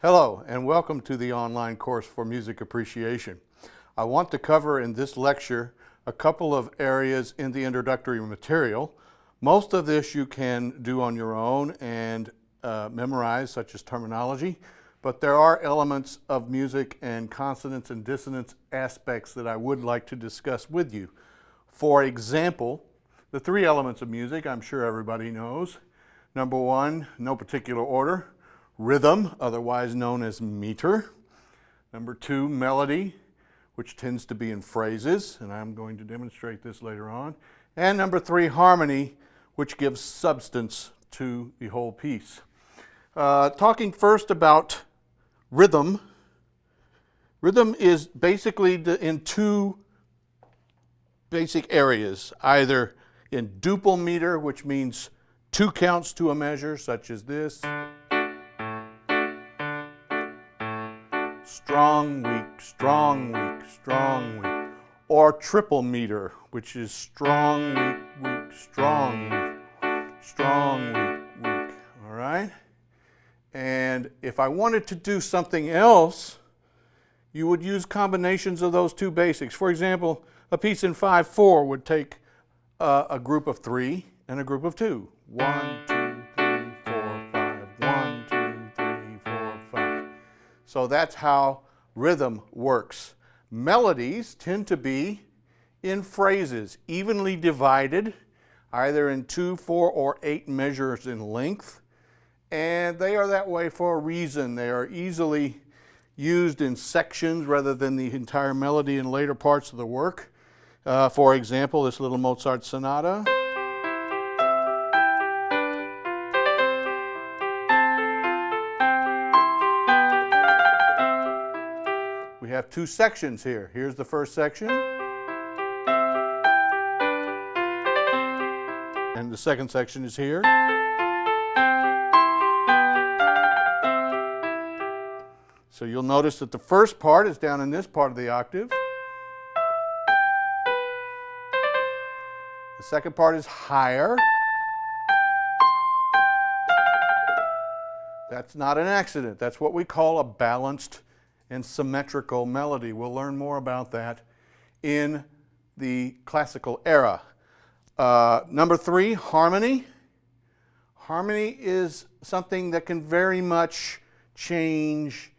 Hello, and welcome to the online course for music appreciation. I want to cover in this lecture a couple of areas in the introductory material. Most of this you can do on your own and memorize, such as terminology, but there are elements of music and consonance and dissonance aspects that I would like to discuss with you. For example, the three elements of music I'm sure everybody knows. Number one, no particular order. Rhythm, otherwise known as meter. Number two, melody, which tends to be in phrases, and I'm going to demonstrate this later on. And number three, harmony, which gives substance to the whole piece. Talking first about rhythm. Rhythm is basically in two basic areas, either in duple meter, which means two counts to a measure, such as this. Strong, weak, strong, weak, strong, weak. Or triple meter, which is strong, weak, weak, strong, weak, strong, weak, weak. All right? And if I wanted to do something else, you would use combinations of those two basics. For example, a piece in 5/4 would take a group of three and a group of two. 1, 2, 3, 4, 5. 1, 2, 3, 4, 5. So that's how rhythm works. Melodies tend to be in phrases, evenly divided, either in 2, 4, or 8 measures in length. And they are that way for a reason. They are easily used in sections rather than the entire melody in later parts of the work. For example, this little Mozart sonata. We have two sections here. Here's the first section. And the second section is here. So you'll notice that the first part is down in this part of the octave. The second part is higher. That's not an accident. That's what we call a balanced and symmetrical melody. We'll learn more about that in the classical era. Number three, harmony. Harmony is something that can very much change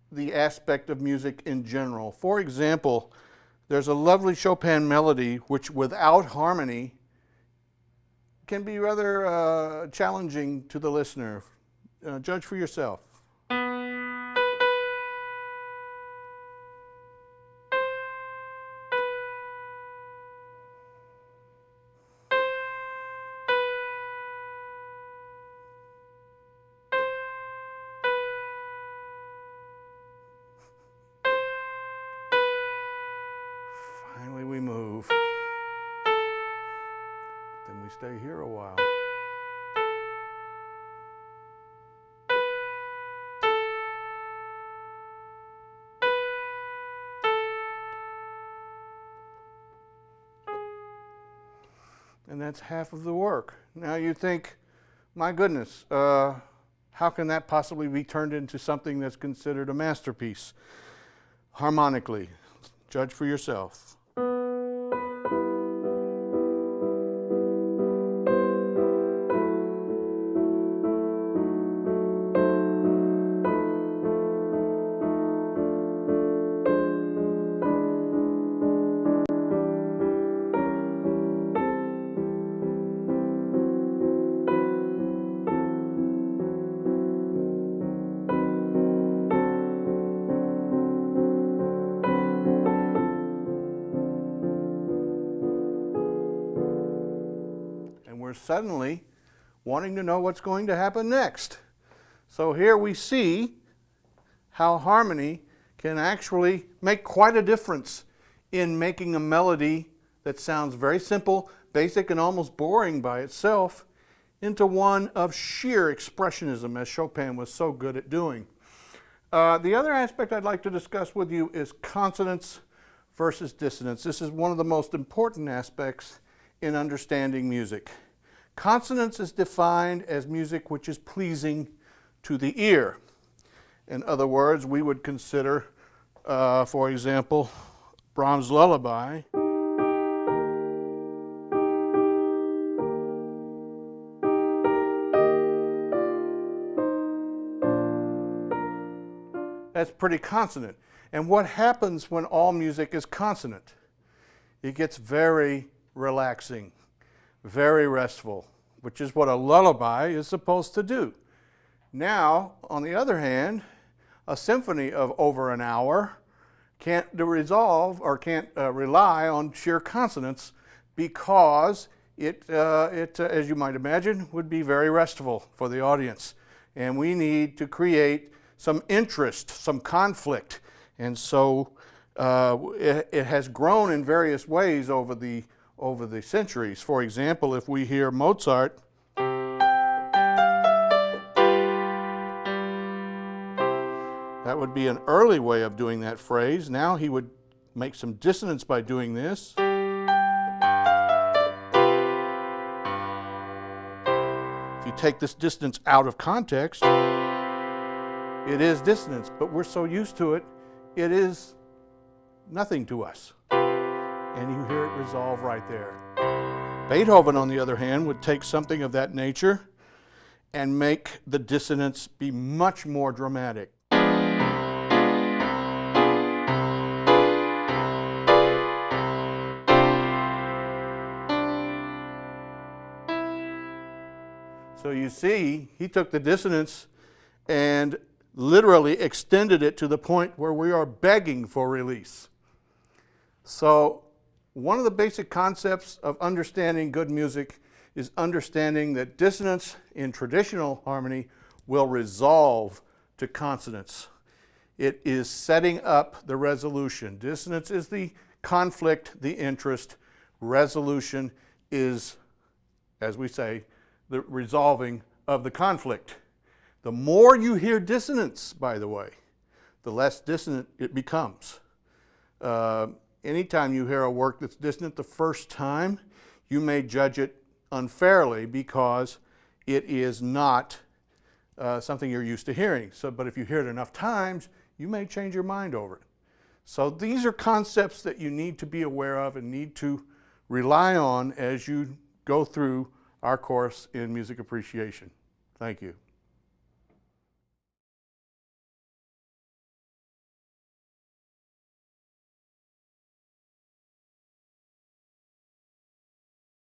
the aspect of music in general. For example, there's a lovely Chopin melody which without harmony can be rather challenging to the listener. Judge for yourself. Finally we move. Then we stay here a while. And that's half of the work. Now you think, my goodness, how can that possibly be turned into something that's considered a masterpiece harmonically? Judge for yourself. We're suddenly wanting to know what's going to happen next. So here we see how harmony can actually make quite a difference in making a melody that sounds very simple, basic, and almost boring by itself into one of sheer expressionism, as Chopin was so good at doing. The other aspect I'd like to discuss with you is consonance versus dissonance. This is one of the most important aspects in understanding music. Consonance is defined as music which is pleasing to the ear. In other words, we would consider, for example, Brahms' Lullaby. That's pretty consonant. And what happens when all music is consonant? It gets very relaxing, very restful, which is what a lullaby is supposed to do. Now, on the other hand, a symphony of over an hour can't resolve or can't rely on sheer consonants, because it, as you might imagine, would be very restful for the audience. And we need to create some interest, some conflict. And so it has grown in various ways over the centuries. For example, if we hear Mozart, that would be an early way of doing that phrase. Now he would make some dissonance by doing this. If you take this dissonance out of context, it is dissonance, but we're so used to it, it is nothing to us. And you hear it resolve right there. Beethoven, on the other hand, would take something of that nature and make the dissonance be much more dramatic. So you see, he took the dissonance and literally extended it to the point where we are begging for release. So one of the basic concepts of understanding good music is understanding that dissonance in traditional harmony will resolve to consonance. It is setting up the resolution. Dissonance is the conflict, the interest. Resolution is, as we say, the resolving of the conflict. The more you hear dissonance, by the way, the less dissonant it becomes. Anytime you hear a work that's dissonant the first time, you may judge it unfairly because it is not something you're used to hearing. But if you hear it enough times, you may change your mind over it. So these are concepts that you need to be aware of and need to rely on as you go through our course in music appreciation. Thank you.